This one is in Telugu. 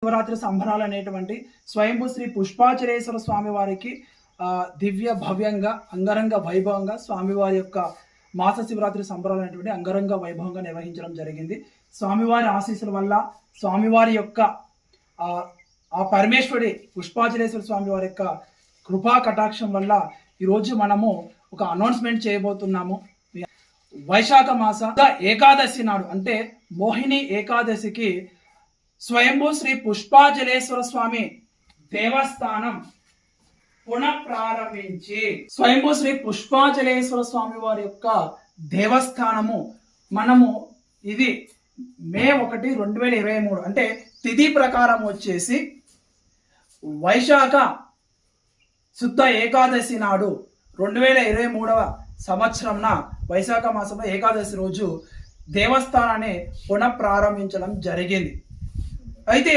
శివరాత్రి సంబరాలు అనేటువంటి స్వయంభూ శ్రీ పుష్పాచలేశ్వర స్వామి వారికి దివ్య భవ్యంగా అంగరంగ వైభవంగా స్వామివారి యొక్క మాస శివరాత్రి సంబరాలు అనేటువంటి అంగరంగ వైభవంగా నిర్వహించడం జరిగింది. స్వామివారి ఆశీస్సుల వల్ల స్వామివారి యొక్క ఆ పరమేశ్వరి పుష్పాచలేశ్వర స్వామి వారి యొక్క కృపా కటాక్షం వల్ల ఈరోజు మనము ఒక అనౌన్స్మెంట్ చేయబోతున్నాము. వైశాఖ మాస ఏకాదశి నాడు అంటే మోహిని ఏకాదశికి స్వయంభూ శ్రీ పుష్పాచలేశ్వర స్వామి దేవస్థానం పునఃప్రారంభించి స్వయంభూ శ్రీ పుష్పాచలేశ్వర స్వామి వారి యొక్క దేవస్థానము మనము ఇది మే 1, 2023 అంటే తిథి ప్రకారం వచ్చేసి వైశాఖ శుద్ధ ఏకాదశి నాడు 2023 సంవత్సరంన వైశాఖ మాసంలో ఏకాదశి రోజు దేవస్థానాన్ని పునఃప్రారంభించడం జరిగింది. అయితే